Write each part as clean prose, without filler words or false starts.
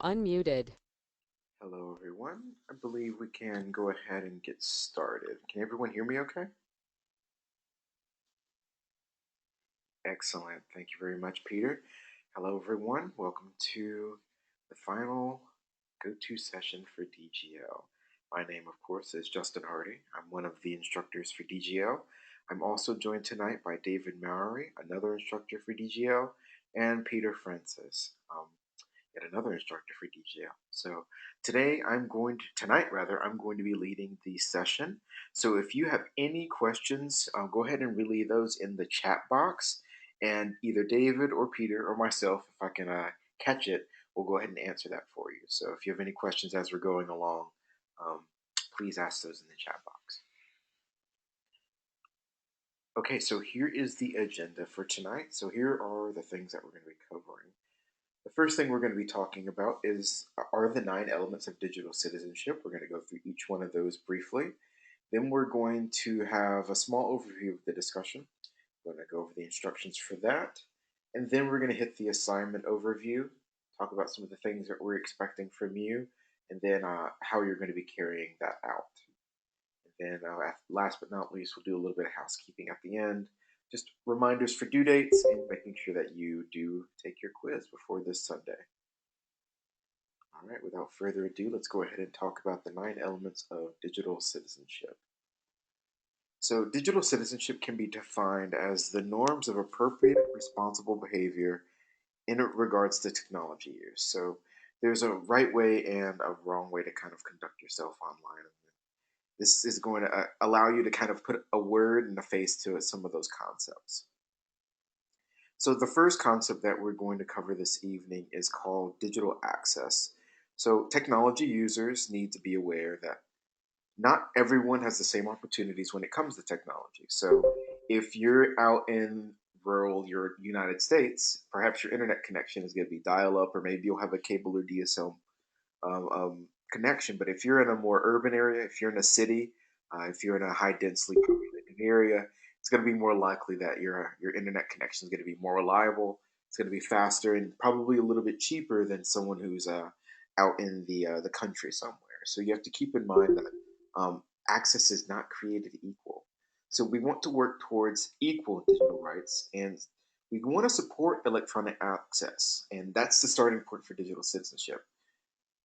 Unmuted. Hello, everyone. I believe we can go ahead and get started. Can everyone hear me okay? Excellent. Thank you very much, Peter. Hello, everyone. Welcome to the final go-to session for DGL. My name, of course, is Justin Hardy. I'm one of the instructors for DGL. I'm also joined tonight by David Mowry, another instructor for DGL, and Peter Francis. Yet another instructor for DJL. So tonight rather, I'm going to be leading the session. So if you have any questions, go ahead and relay those in the chat box, and either David or Peter or myself, if I can catch it, will go ahead and answer that for you. So if you have any questions as we're going along, um, please ask those in the chat box. Okay, so here is the agenda for tonight. So here are the things that we're going to be covering. The first thing we're going to be talking about are the 9 elements of digital citizenship. We're going to go through each one of those briefly. Then we're going to have a small overview of the discussion. We're going to go over the instructions for that. And then we're going to hit the assignment overview, talk about some of the things that we're expecting from you, and then how you're going to be carrying that out. And then last but not least, we'll do a little bit of housekeeping at the end. Just reminders for due dates and making sure that you do take your quiz before this Sunday. All right, without further ado, let's go ahead and talk about the 9 elements of digital citizenship. So, digital citizenship can be defined as the norms of appropriate, responsible behavior in regards to technology use. So, there's a right way and a wrong way to kind of conduct yourself online. This is going to allow you to kind of put a word and a face to some of those concepts. So, the first concept that we're going to cover this evening is called digital access. So, technology users need to be aware that not everyone has the same opportunities when it comes to technology. So, if you're out in rural your United States, perhaps your internet connection is going to be dial up, or maybe you'll have a cable or DSL connection. But if you're in a more urban area, if you're in a city, if you're in a high densely populated area, it's going to be more likely that your internet connection is going to be more reliable. It's going to be faster and probably a little bit cheaper than someone who's out in the country somewhere. So you have to keep in mind that access is not created equal. So we want to work towards equal digital rights, and we want to support electronic access, and that's the starting point for digital citizenship.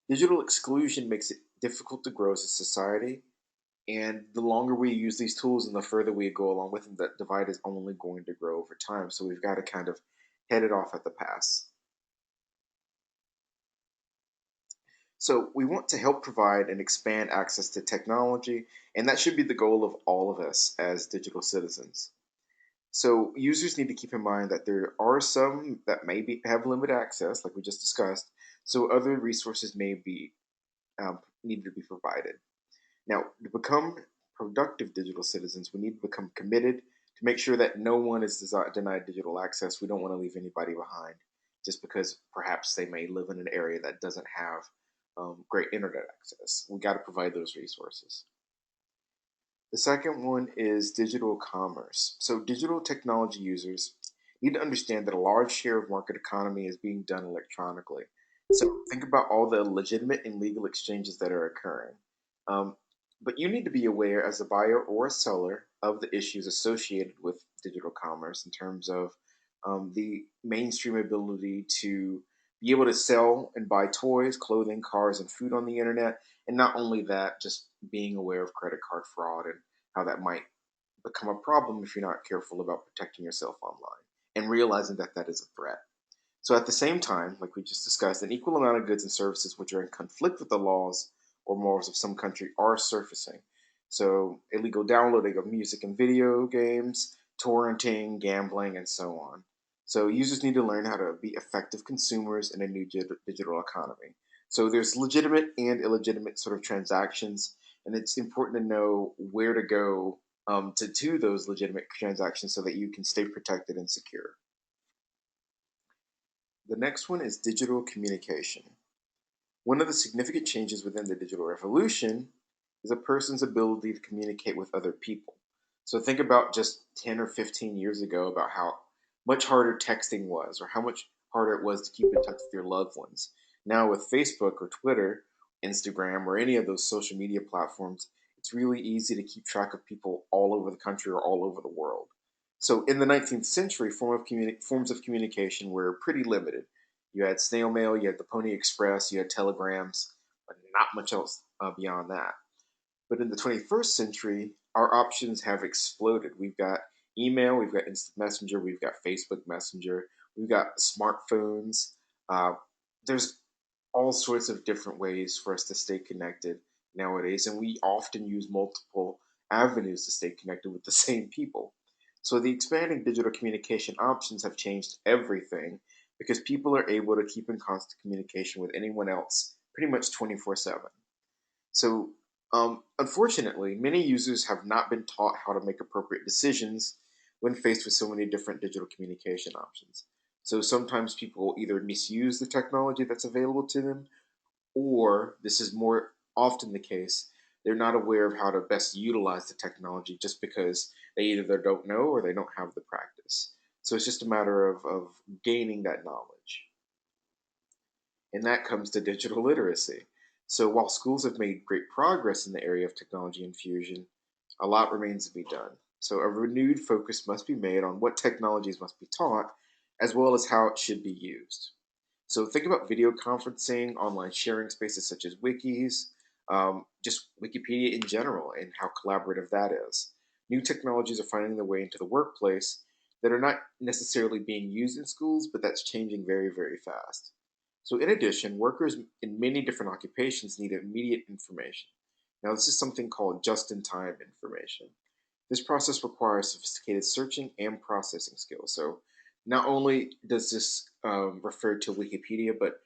Digital exclusion makes it difficult to grow as a society, and the longer we use these tools and the further we go along with them, that divide is only going to grow over time. So we've got to kind of head it off at the pass. So we want to help provide and expand access to technology, and that should be the goal of all of us as digital citizens. So users need to keep in mind that there are some that have limited access, like we just discussed. So other resources may be needed to be provided. Now, to become productive digital citizens, we need to become committed to make sure that no one is denied digital access. We don't want to leave anybody behind just because perhaps they may live in an area that doesn't have great internet access. We got to provide those resources. The second one is digital commerce. So, digital technology users need to understand that a large share of market economy is being done electronically. So, think about all the legitimate and legal exchanges that are occurring. Um, but you need to be aware as a buyer or a seller of the issues associated with digital commerce in terms of the mainstream ability to be able to sell and buy toys, clothing, cars, and food on the internet. And not only that, just being aware of credit card fraud and how that might become a problem if you're not careful about protecting yourself online and realizing that that is a threat. So, at the same time, like we just discussed, an equal amount of goods and services which are in conflict with the laws or morals of some country are surfacing. So, illegal downloading of music and video games, torrenting, gambling, and so on. So, users need to learn how to be effective consumers in a new digital economy. So, there's legitimate and illegitimate sort of transactions, and it's important to know where to go to those legitimate transactions so that you can stay protected and secure. The next one is digital communication. One of the significant changes within the digital revolution is a person's ability to communicate with other people. So think about just 10 or 15 years ago about how much harder texting was or how much harder it was to keep in touch with your loved ones. Now, with Facebook or Twitter, Instagram, or any of those social media platforms, it's really easy to keep track of people all over the country or all over the world. So, in the 19th century, forms of communication were pretty limited. You had snail mail, you had the Pony Express, you had telegrams, but not much else beyond that. But in the 21st century, our options have exploded. We've got email, we've got instant messenger, we've got Facebook Messenger, we've got smartphones. Uh, there's all sorts of different ways for us to stay connected nowadays, and we often use multiple avenues to stay connected with the same people. So the expanding digital communication options have changed everything because people are able to keep in constant communication with anyone else pretty much 24/7. So, unfortunately, many users have not been taught how to make appropriate decisions when faced with so many different digital communication options. So, sometimes people either misuse the technology that's available to them, or this is more often the case, they're not aware of how to best utilize the technology just because they either don't know or they don't have the practice. So, it's just a matter of gaining that knowledge. And that comes to digital literacy. So while schools have made great progress in the area of technology infusion, a lot remains to be done. So a renewed focus must be made on what technologies must be taught, as well as how it should be used. So think about video conferencing, online sharing spaces such as wikis, just Wikipedia in general, and how collaborative that is. New technologies are finding their way into the workplace that are not necessarily being used in schools, but that's changing very, very fast. So, in addition, workers in many different occupations need immediate information. Now, this is something called just in time information. This process requires sophisticated searching and processing skills. So, not only does this refer to Wikipedia, but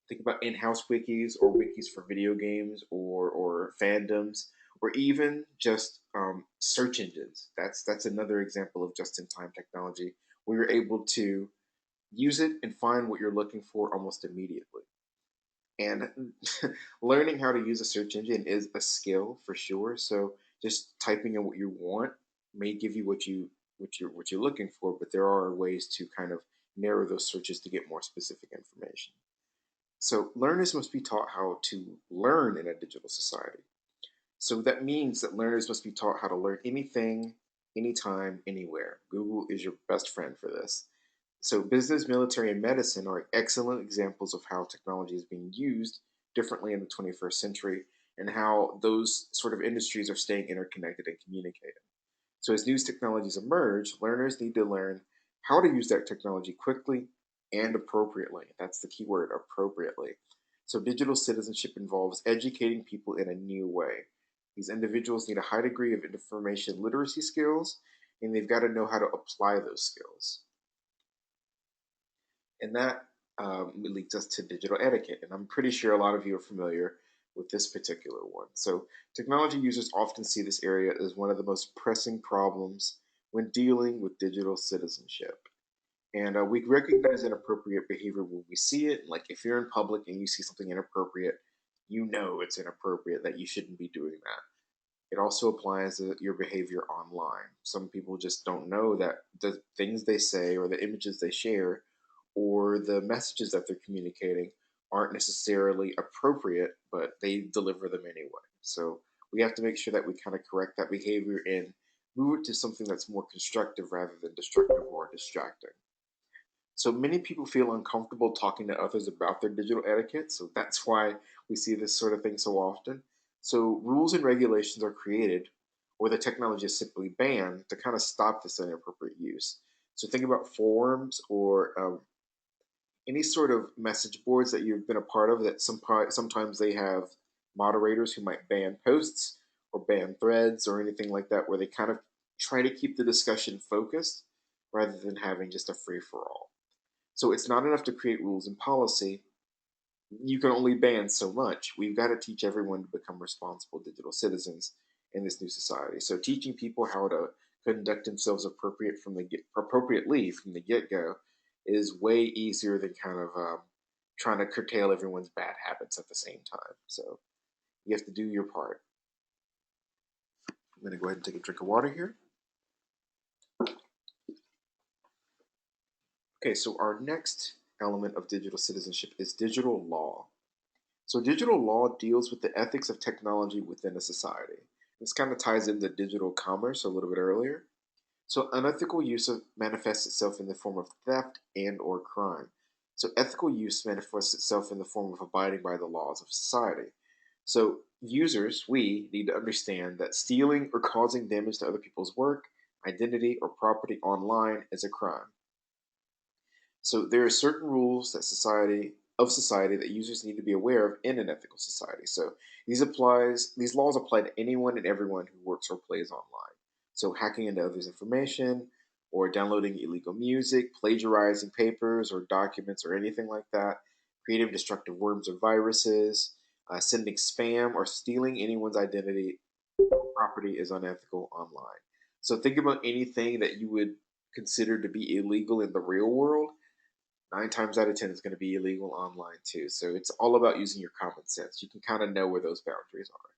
think about in house wikis or wikis for video games or fandoms or even just search engines. That's another example of just in time technology where you're able to use it and find what you're looking for almost immediately. And learning how to use a search engine is a skill for sure. So just typing in what you want may give you what you're looking for, but there are ways to kind of narrow those searches to get more specific information. So learners must be taught how to learn in a digital society. So that means that learners must be taught how to learn anything, anytime, anywhere. Google is your best friend for this. So, business, military, and medicine are excellent examples of how technology is being used differently in the 21st century and how those sort of industries are staying interconnected and communicating. So, as new technologies emerge, learners need to learn how to use that technology quickly and appropriately. That's the key word, appropriately. So, digital citizenship involves educating people in a new way. These individuals need a high degree of information literacy skills, and they've got to know how to apply those skills. And that leads us to digital etiquette. And I'm pretty sure a lot of you are familiar with this particular one. So, technology users often see this area as one of the most pressing problems when dealing with digital citizenship. And we recognize inappropriate behavior when we see it. Like if you're in public and you see something inappropriate, you know it's inappropriate, that you shouldn't be doing that. It also applies to your behavior online. Some people just don't know that the things they say or the images they share or the messages that they're communicating aren't necessarily appropriate, but they deliver them anyway. So we have to make sure that we kind of correct that behavior and move it to something that's more constructive rather than destructive or distracting. So many people feel uncomfortable talking to others about their digital etiquette. So that's why we see this sort of thing so often. So rules and regulations are created, or the technology is simply banned to kind of stop this inappropriate use. So think about forums or any sort of message boards that you've been a part of that sometimes they have moderators who might ban posts or ban threads or anything like that, where they kind of try to keep the discussion focused rather than having just a free for all. So it's not enough to create rules and policy. You can only ban so much. We've got to teach everyone to become responsible digital citizens in this new society. So teaching people how to conduct themselves appropriately from the get go is way easier than kind of trying to curtail everyone's bad habits at the same time. So you have to do your part. I'm going to go ahead and take a drink of water here. Okay, so our next element of digital citizenship is digital law. So, digital law deals with the ethics of technology within a society. This kind of ties into digital commerce a little bit earlier. So, unethical use manifests itself in the form of theft and or crime. So, ethical use manifests itself in the form of abiding by the laws of society. So, users, we need to understand that stealing or causing damage to other people's work, identity, or property online is a crime. So there are certain rules that society that users need to be aware of in an ethical society. So these laws apply to anyone and everyone who works or plays online. So hacking into others' information or downloading illegal music, plagiarizing papers or documents or anything like that, creating destructive worms or viruses, sending spam or stealing anyone's identity or property is unethical online. So think about anything that you would consider to be illegal in the real world. 9 times out of 10 is going to be illegal online too. So it's all about using your common sense. You can kind of know where those boundaries are.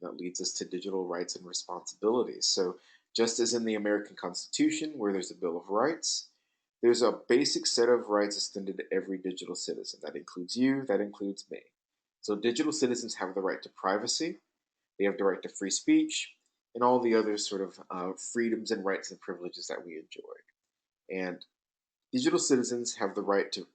That leads us to digital rights and responsibilities. So, just as in the American Constitution, where there's a Bill of Rights, there's a basic set of rights extended to every digital citizen. That includes you, that includes me. So, digital citizens have the right to privacy, they have the right to free speech, and all the other sort of freedoms and rights and privileges that we enjoy. And digital citizens have the right to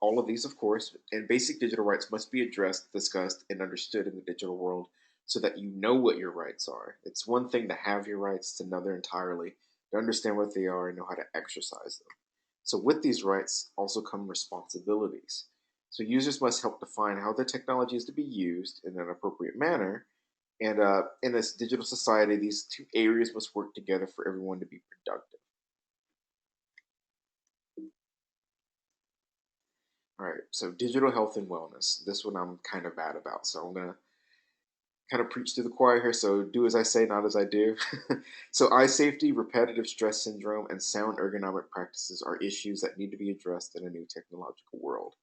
all of these, of course, and basic digital rights must be addressed, discussed, and understood in the digital world so that you know what your rights are. It's one thing to have your rights, it's another entirely to understand what they are and know how to exercise them. So, with these rights also come responsibilities. So, users must help define how the technology is to be used in an appropriate manner. And in this digital society, these two areas must work together for everyone to be productive. All right, so digital health and wellness. This one I'm kind of bad about, so I'm gonna kind of preach to the choir here. So do as I say, not as I do. So eye safety, repetitive stress syndrome, and sound ergonomic practices are issues that need to be addressed in a new technological world.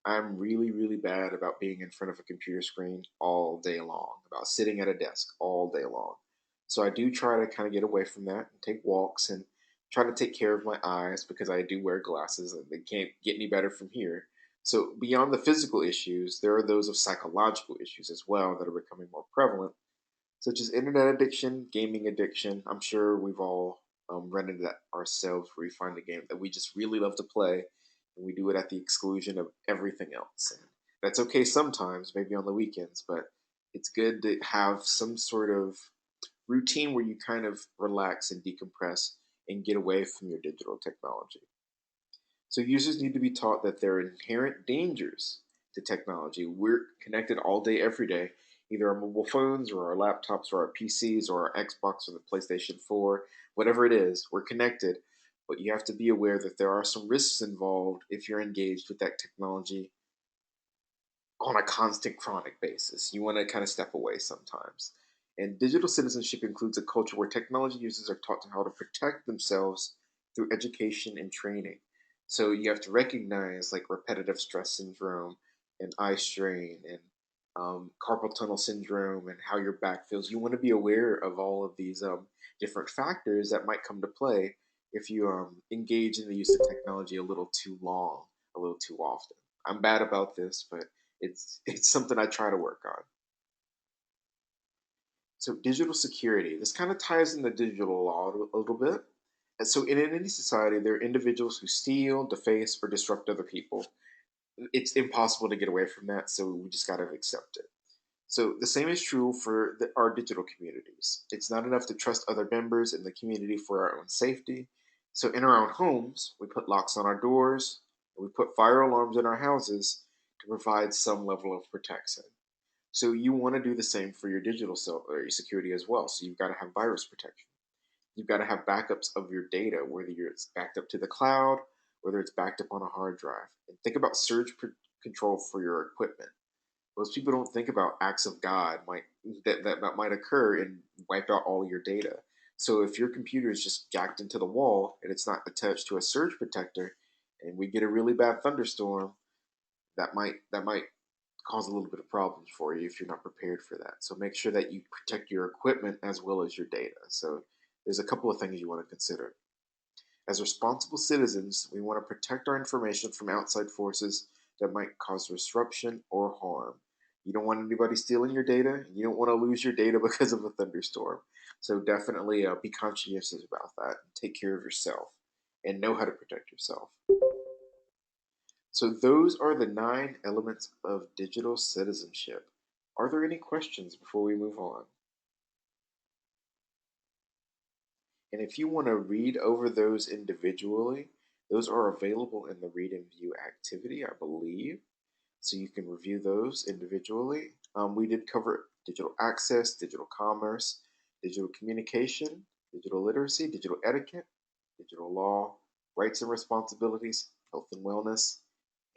I'm really, really bad about being in front of a computer screen all day long, about sitting at a desk all day long. So I do try to kind of get away from that and take walks and try to take care of my eyes because I do wear glasses and they can't get any better from here. So beyond the physical issues, there are those of psychological issues as well that are becoming more prevalent, such as internet addiction, gaming addiction. I'm sure we've all run into that ourselves where we find a game that we just really love to play and we do it at the exclusion of everything else. And that's okay sometimes, maybe on the weekends, but it's good to have some sort of routine where you kind of relax and decompress and get away from your digital technology. So users need to be taught that there are inherent dangers to technology. We're connected all day, every day, either our mobile phones or our laptops or our PCs or our Xbox or the PlayStation 4, whatever it is, we're connected. But you have to be aware that there are some risks involved if you're engaged with that technology on a constant chronic basis. You want to kind of step away sometimes. And digital citizenship includes a culture where technology users are taught how to protect themselves through education and training. So you have to recognize like repetitive stress syndrome and eye strain and carpal tunnel syndrome and how your back feels. You want to be aware of all of these different factors that might come to play if you engage in the use of technology a little too long, a little too often. I'm bad about this, but it's something I try to work on. So digital security. This kind of ties into digital law a little bit. And so in any society, there are individuals who steal, deface, or disrupt other people. It's impossible to get away from that, so we just got to accept it. So the same is true for our digital communities. It's not enough to trust other members in the community for our own safety. So in our own homes, we put locks on our doors, and we put fire alarms in our houses to provide some level of protection. So you want to do the same for your digital or your security as well. So you've got to have virus protection. You've got to have backups of your data, whether it's backed up to the cloud, whether it's backed up on a hard drive. And think about control for your equipment. Most people don't think about acts of God that might occur and wipe out all your data. So if your computer is just jacked into the wall and it's not attached to a surge protector, and we get a really bad thunderstorm, that might cause a little bit of problems for you if you're not prepared for that. So make sure that you protect your equipment as well as your data. So there's a couple of things you want to consider. As responsible citizens, we want to protect our information from outside forces that might cause disruption or harm. You don't want anybody stealing your data. You don't want to lose your data because of a thunderstorm. So definitely be conscientious about that and take care of yourself and know how to protect yourself. So those are the 9 elements of digital citizenship. Are there any questions before we move on? And if you want to read over those individually, those are available in the Read and View activity, I believe. So you can review those individually. We did cover digital access, digital commerce, digital communication, digital literacy, digital etiquette, digital law, rights and responsibilities, health and wellness,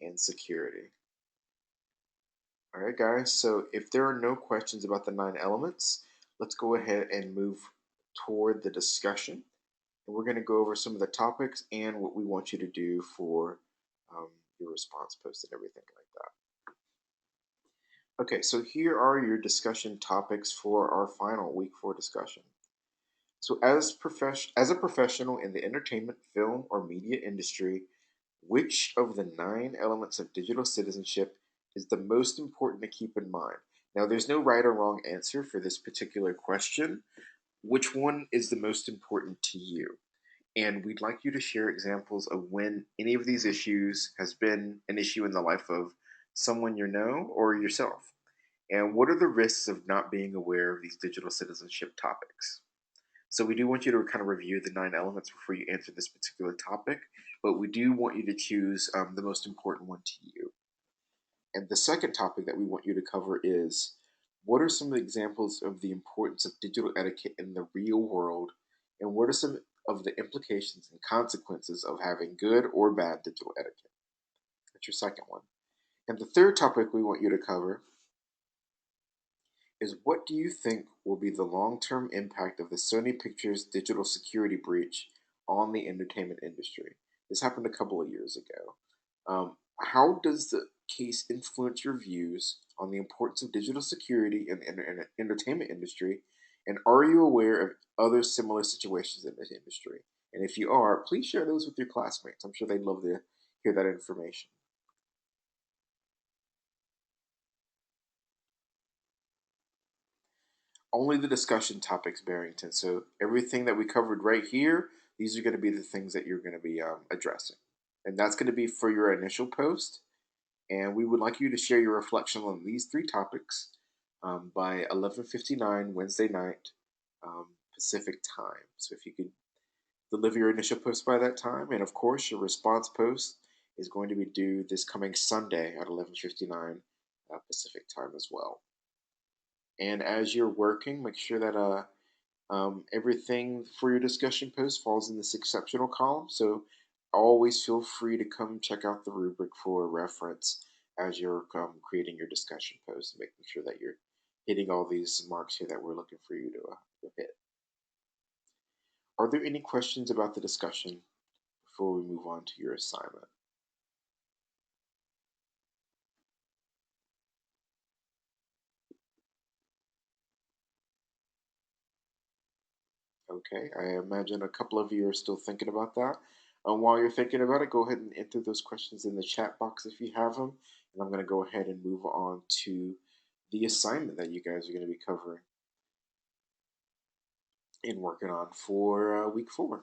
and security. All right, guys, so if there are no questions about the 9 elements, let's go ahead and move toward the discussion. And we're going to go over some of the topics and what we want you to do for um, your response post and everything like that. Okay, so here are your discussion topics for our final week 4 discussion. So, as a professional in the entertainment, film, or media industry, which of the 9 elements of digital citizenship is the most important to keep in mind? Now, there's no right or wrong answer for this particular question. Which one is the most important to you? And we'd like you to share examples of when any of these issues has been an issue in the life of someone you know or yourself. And what are the risks of not being aware of these digital citizenship topics? So we do want you to kind of review the 9 elements before you answer this particular topic, but we do want you to choose the most important one to you. And the second topic that we want you to cover is what are some of the examples of the importance of digital etiquette in the real world, and what are some of the implications and consequences of having good or bad digital etiquette? That's your second one. And the third topic we want you to cover is what do you think will be the long term impact of the Sony Pictures digital security breach on the entertainment industry? This happened a couple of years ago. How does the case influence your views on the importance of digital security in the entertainment industry? And are you aware of other similar situations in this industry? And if you are, please share those with your classmates. I'm sure they'd love to hear that information. Only the discussion topics, Barrington. So everything that we covered right here, these are going to be the things that you're going to be addressing. And that's going to be for your initial post. And we would like you to share your reflection on these 3 topics by 11:59 Wednesday night Pacific time. So if you could deliver your initial post by that time, and of course your response post is going to be due this coming Sunday at 11:59 Pacific time as well. And as you're working, make sure that everything for your discussion post falls in this exceptional column. So always feel free to come check out the rubric for reference as you're creating your discussion post, and making sure that you're hitting all these marks here that we're looking for you to hit. Are there any questions about the discussion before we move on to your assignment? Okay, I imagine a couple of you are still thinking about that. While you're thinking about it, go ahead and enter those questions in the chat box if you have them. And I'm going to go ahead and move on to the assignment that you guys are going to be covering and working on for week 4.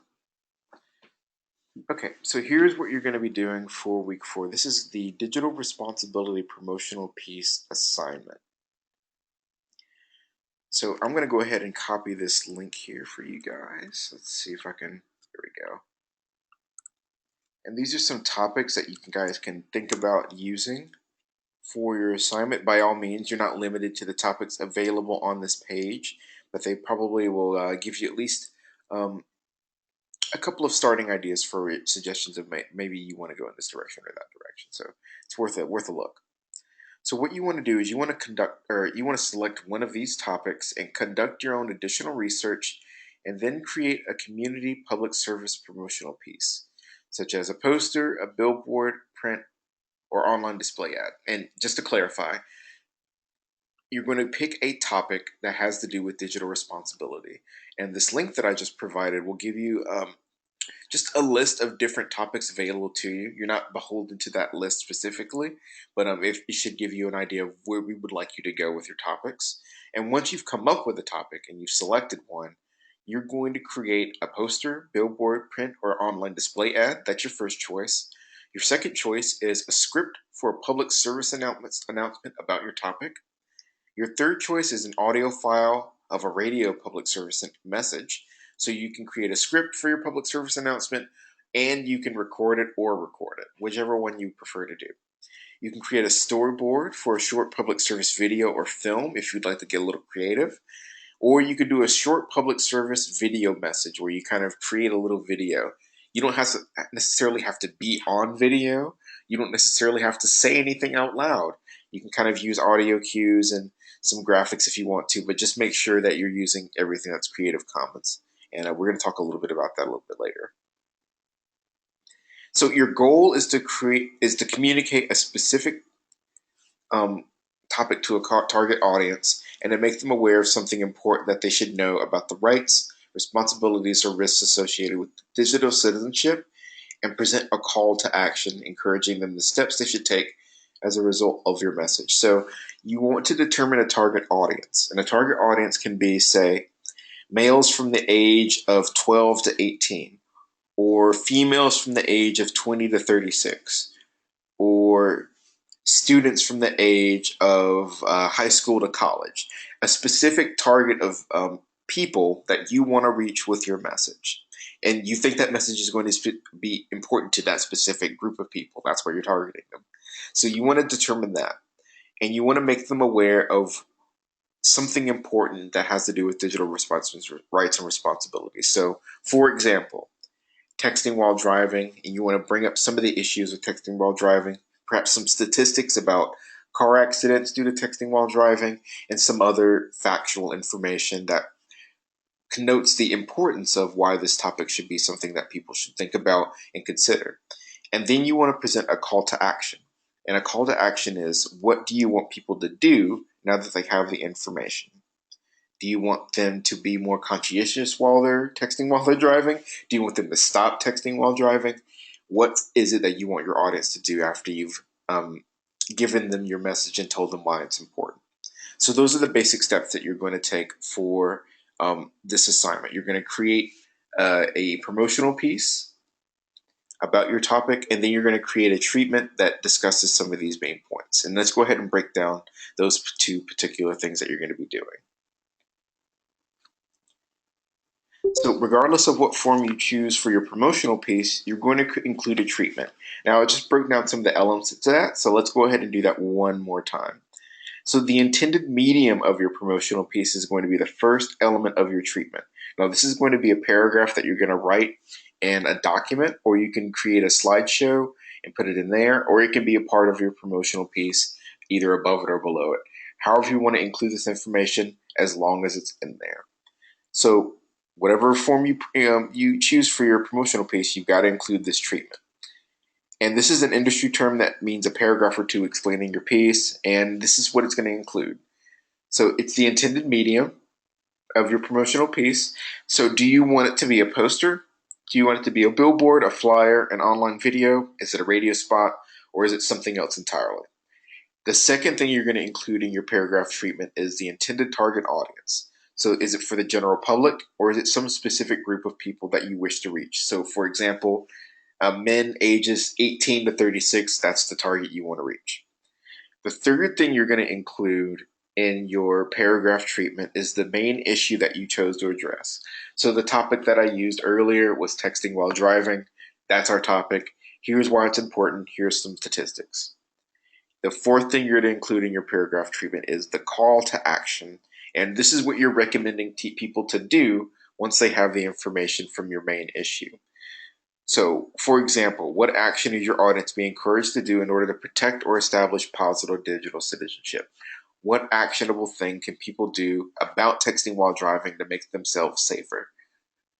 Okay, so here's what you're going to be doing for week 4. This is the digital responsibility promotional piece assignment. So I'm going to go ahead and copy this link here for you guys. Let's see if I can, there we go. And these are some topics that you guys can think about using for your assignment. By all means, you're not limited to the topics available on this page, but they probably will give you at least um, a couple of starting ideas for suggestions of maybe you want to go in this direction or that direction. So it's worth a look. So what you want to do is you want to select one of these topics and conduct your own additional research, and then create a community public service promotional piece, such as a poster, a billboard, print, or online display ad. And just to clarify, you're going to pick a topic that has to do with digital responsibility. And this link that I just provided will give you just a list of different topics available to you. You're not beholden to that list specifically, but it should give you an idea of where we would like you to go with your topics. And once you've come up with a topic and you've selected one, you're going to create a poster, billboard, print, or online display ad. That's your first choice. Your second choice is a script for a public service announcement about your topic. Your third choice is an audio file of a radio public service message. So you can create a script for your public service announcement and you can record it or record it, whichever one you prefer to do. You can create a storyboard for a short public service video or film if you'd like to get a little creative. Or you could do a short public service video message where you kind of create a little video. You don't have to necessarily have to be on video. You don't necessarily have to say anything out loud. You can kind of use audio cues and some graphics if you want to, but just make sure that you're using everything that's Creative Commons. And we're going to talk a little bit about that a little bit later. So your goal is to communicate a specific topic to a target audience and to make them aware of something important that they should know about the rights, responsibilities, or risks associated with digital citizenship, and present a call to action, encouraging them the steps they should take as a result of your message. So you want to determine a target audience, and a target audience can be, say, males from the age of 12 to 18, or females from the age of 20 to 36, or students from the age of high school to college, a specific target of people that you want to reach with your message. And you think that message is going to be important to that specific group of people. That's where you're targeting them. So you want to determine that. And you want to make them aware of something important that has to do with digital rights and responsibilities. So, for example, texting while driving, and you want to bring up some of the issues with texting while driving, perhaps some statistics about car accidents due to texting while driving, and some other factual information that connotes the importance of why this topic should be something that people should think about and consider. And then you want to present a call to action. And a call to action is, what do you want people to do now that they have the information? Do you want them to be more conscientious while they're texting while they're driving? Do you want them to stop texting while driving? What is it that you want your audience to do after you've given them your message and told them why it's important? So those are the basic steps that you're going to take for this assignment. You're going to create a promotional piece about your topic, and then you're going to create a treatment that discusses some of these main points. And let's go ahead and break down those two particular things that you're going to be doing. So regardless of what form you choose for your promotional piece, you're going to include a treatment. Now, I just broke down some of the elements to that, so let's go ahead and do that one more time. So the intended medium of your promotional piece is going to be the first element of your treatment. Now, this is going to be a paragraph that you're going to write in a document, or you can create a slideshow and put it in there, or it can be a part of your promotional piece, either above it or below it. However you want to include this information, as long as it's in there. So whatever form you choose for your promotional piece, you've got to include this treatment. And this is an industry term that means a paragraph or two explaining your piece, and this is what it's going to include. So it's the intended medium of your promotional piece. So do you want it to be a poster? Do you want it to be a billboard, a flyer, an online video? Is it a radio spot, or is it something else entirely? The second thing you're going to include in your paragraph treatment is the intended target audience. So is it for the general public, or is it some specific group of people that you wish to reach? So for example, men ages 18 to 36, that's the target you want to reach. The third thing you're going to include in your paragraph treatment is the main issue that you chose to address. So the topic that I used earlier was texting while driving. That's our topic. Here's why it's important. Here's some statistics. The fourth thing you're going to include in your paragraph treatment is the call to action. And this is what you're recommending people to do once they have the information from your main issue. So, for example, what action is your audience being encouraged to do in order to protect or establish positive digital citizenship? What actionable thing can people do about texting while driving to make themselves safer?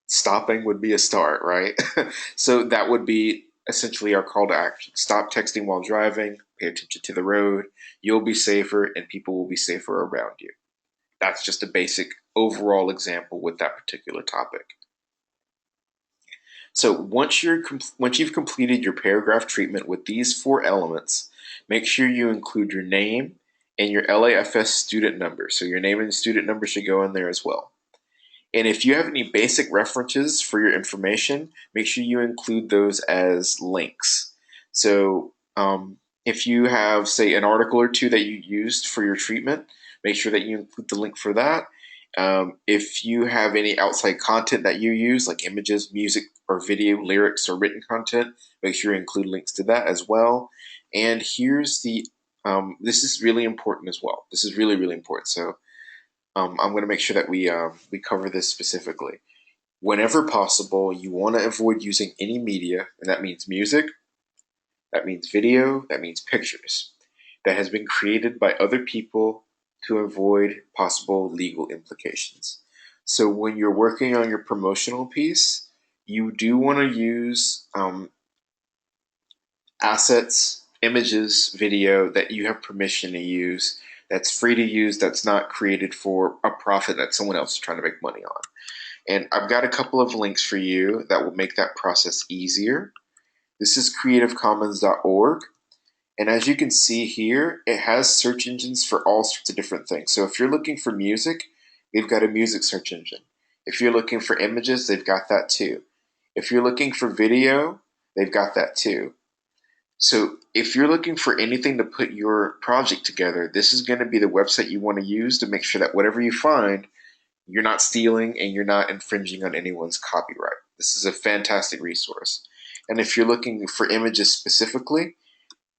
Stopping would be a start, right? So that would be essentially our call to action. Stop texting while driving, pay attention to the road, you'll be safer, and people will be safer around you. That's just a basic overall example with that particular topic. So once you've completed your paragraph treatment with these 4 elements, make sure you include your name and your LAFS student number. So your name and student number should go in there as well. And if you have any basic references for your information, make sure you include those as links. So if you have, say, an article or two that you used for your treatment, make sure that you include the link for that. If you have any outside content that you use, like images, music, or video, lyrics, or written content, make sure you include links to that as well. And here's this is really important as well. This is really, really important. So I'm going to make sure that we cover this specifically. Whenever possible, you want to avoid using any media, and that means music, that means video, that means pictures, that has been created by other people to avoid possible legal implications. So when you're working on your promotional piece, you do want to use assets, images, video that you have permission to use, that's free to use, that's not created for a profit that someone else is trying to make money on. And I've got a couple of links for you that will make that process easier. This is creativecommons.org. And as you can see here, it has search engines for all sorts of different things. So if you're looking for music, they've got a music search engine. If you're looking for images, they've got that too. If you're looking for video, they've got that too. So if you're looking for anything to put your project together, this is going to be the website you want to use to make sure that whatever you find, you're not stealing and you're not infringing on anyone's copyright. This is a fantastic resource. And if you're looking for images specifically,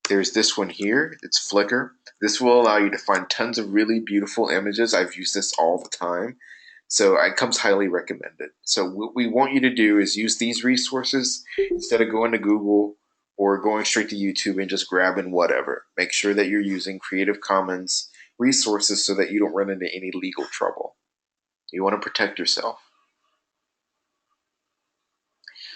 there's this one here. It's Flickr. This will allow you to find tons of really beautiful images. I've used this all the time. So it comes highly recommended. So what we want you to do is use these resources instead of going to Google or going straight to YouTube and just grabbing whatever. Make sure that you're using Creative Commons resources so that you don't run into any legal trouble. You want to protect yourself.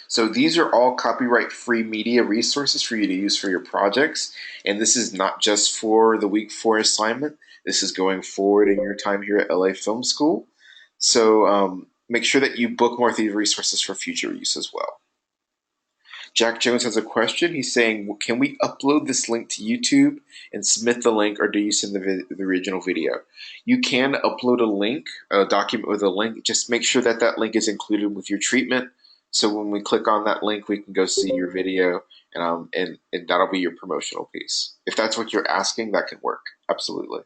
So these are all copyright-free media resources for you to use for your projects. And this is not just for the week 4 assignment. This is going forward in your time here at LA Film School. So make sure that you bookmark these resources for future use as well. Jack Jones has a question. He's saying, can we upload this link to YouTube and submit the link, or do you send the original video? You can upload a link, a document with a link. Just make sure that that link is included with your treatment. So when we click on that link, we can go see your video, and that'll be your promotional piece. If that's what you're asking, that can work. Absolutely.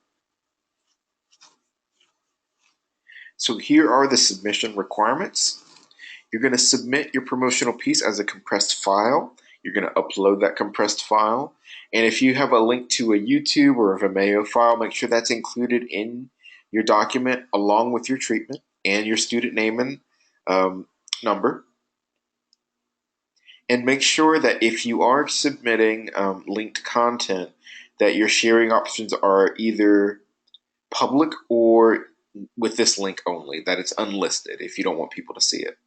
So here are the submission requirements. You're going to submit your promotional piece as a compressed file. You're going to upload that compressed file. And if you have a link to a YouTube or a Vimeo file, make sure that's included in your document along with your treatment and your student name and number. And make sure that if you are submitting linked content, that your sharing options are either public or with this link only, that it's unlisted if you don't want people to see it.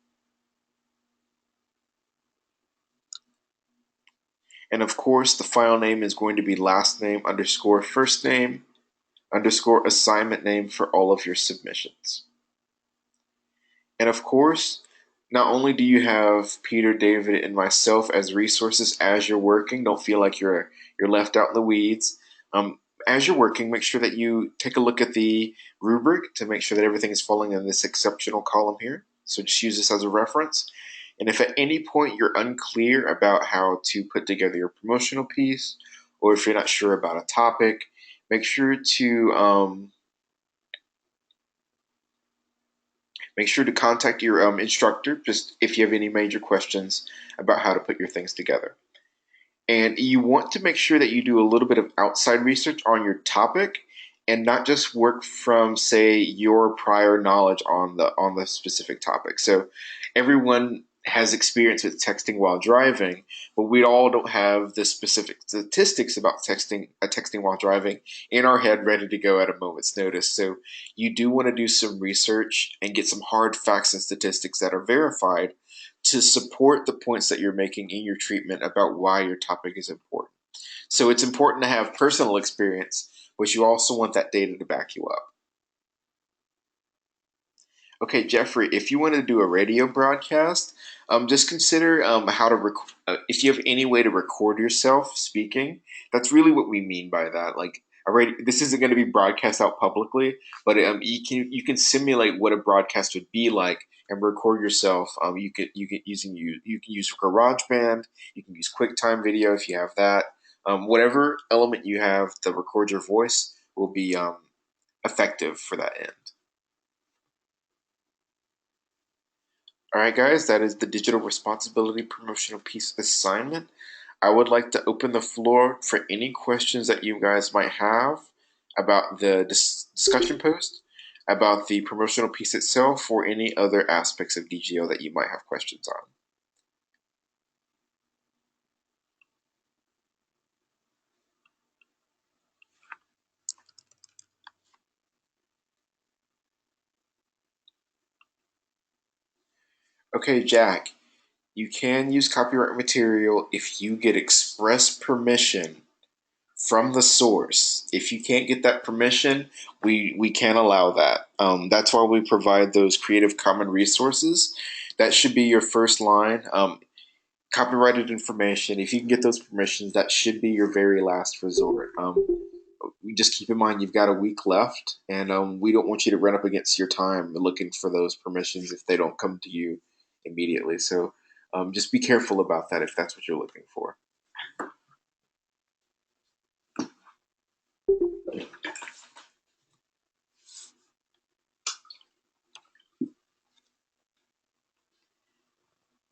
And of course, the file name is going to be last name underscore first name underscore assignment name for all of your submissions. And of course, not only do you have Peter, David, and myself as resources as you're working, don't feel like you're left out in the weeds. As you're working, make sure that you take a look at the rubric to make sure that everything is falling in this exceptional column here. So just use this as a reference. And if at any point you're unclear about how to put together your promotional piece, or if you're not sure about a topic, make sure to contact your instructor just if you have any major questions about how to put your things together. And you want to make sure that you do a little bit of outside research on your topic and not just work from, say, your prior knowledge on the specific topic. So everyone has experience with texting while driving, but we all don't have the specific statistics about texting while driving in our head ready to go at a moment's notice. So you do want to do some research and get some hard facts and statistics that are verified to support the points that you're making in your treatment about why your topic is important. So it's important to have personal experience, but you also want that data to back you up. Okay, Jeffrey, if you want to do a radio broadcast, just consider how to if you have any way to record yourself speaking. That's really what we mean by that. Like, this isn't going to be broadcast out publicly, but you can simulate what a broadcast would be like and record yourself. You can use GarageBand, you can use QuickTime Video if you have that. Whatever element you have to record your voice will be effective for that end. All right, guys, that is the digital responsibility promotional piece assignment. I would like to open the floor for any questions that you guys might have about the discussion post, about the promotional piece itself, or any other aspects of DGO that you might have questions on. Okay, Jack, you can use copyright material if you get express permission from the source. If you can't get that permission, we can't allow that. That's why we provide those Creative Commons resources. That should be your first line. Copyrighted information. If you can get those permissions, that should be your very last resort. We just keep in mind you've got a week left, and we don't want you to run up against your time looking for those permissions if they don't come to you immediately. So just be careful about that if that's what you're looking for.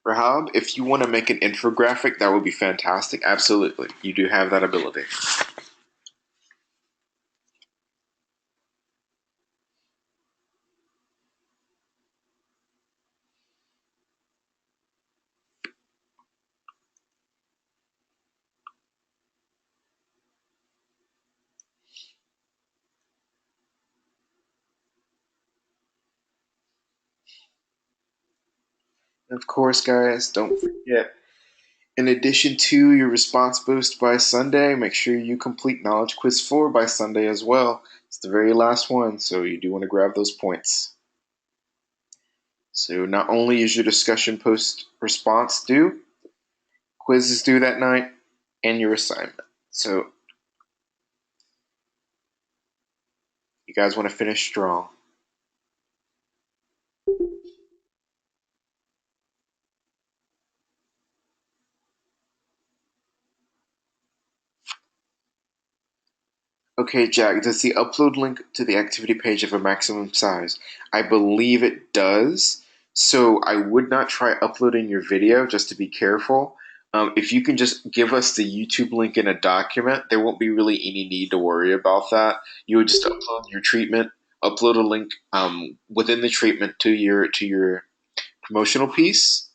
Rahab, if you want to make an infographic, that would be fantastic. Absolutely. You do have that ability. And of course, guys, don't forget, in addition to your response boost by Sunday, make sure you complete Knowledge Quiz 4 by Sunday as well. It's the very last one, so you do want to grab those points. So not only is your discussion post response due, quiz is due that night, and your assignment. So you guys want to finish strong. Okay, Jack, does the upload link to the activity page have a maximum size? I believe it does. So I would not try uploading your video just to be careful. If you can just give us the YouTube link in a document, there won't be really any need to worry about that. You would just upload your treatment, upload a link within the treatment to your promotional piece,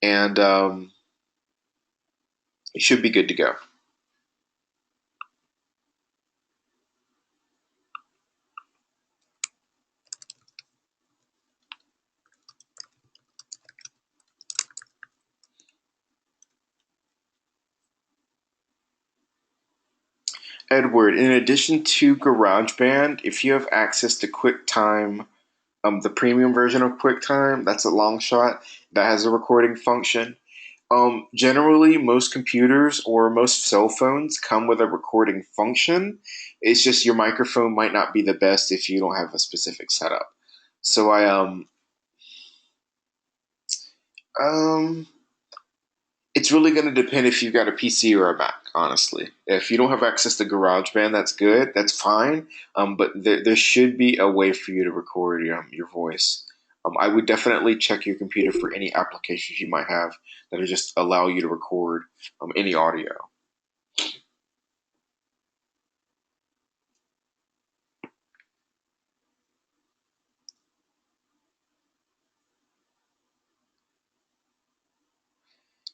and it should be good to go. Edward, in addition to GarageBand, if you have access to QuickTime, the premium version of QuickTime, that's a long shot. That has a recording function. Generally, most computers or most cell phones come with a recording function. It's just your microphone might not be the best if you don't have a specific setup. So um, it's really going to depend if you've got a PC or a Mac, honestly. If you don't have access to GarageBand, that's good. That's fine. But there should be a way for you to record your voice. I would definitely check your computer for any applications you might have that will just allow you to record any audio.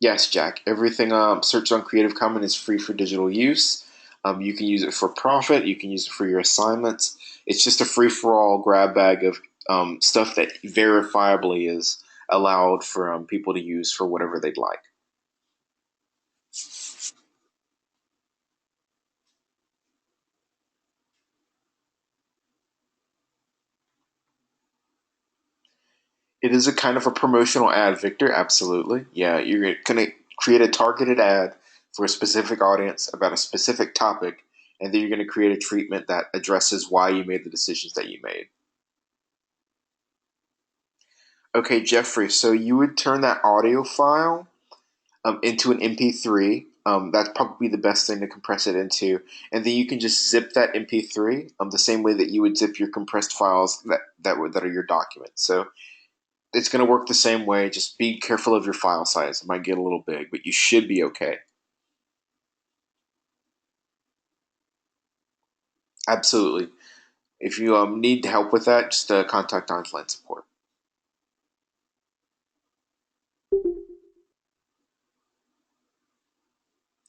Yes, Jack. Everything searched on Creative Commons is free for digital use. You can use it for profit. You can use it for your assignments. It's just a free for all grab bag of stuff that verifiably is allowed for people to use for whatever they'd like. It is a kind of a promotional ad, Victor. Absolutely. Yeah, you're going to create a targeted ad for a specific audience about a specific topic, and then you're going to create a treatment that addresses why you made the decisions that you made. Okay, Jeffrey, so you would turn that audio file into an MP3. That's probably the best thing to compress it into, and then you can just zip that MP3 the same way that you would zip your compressed files that are your documents. So it's going to work the same way. Just be careful of your file size. It might get a little big, but you should be okay. Absolutely. If you need help with that, just contact online support.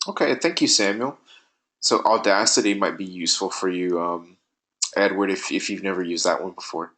Okay, thank you, Samuel. So Audacity might be useful for you, Edward, if you've never used that one before.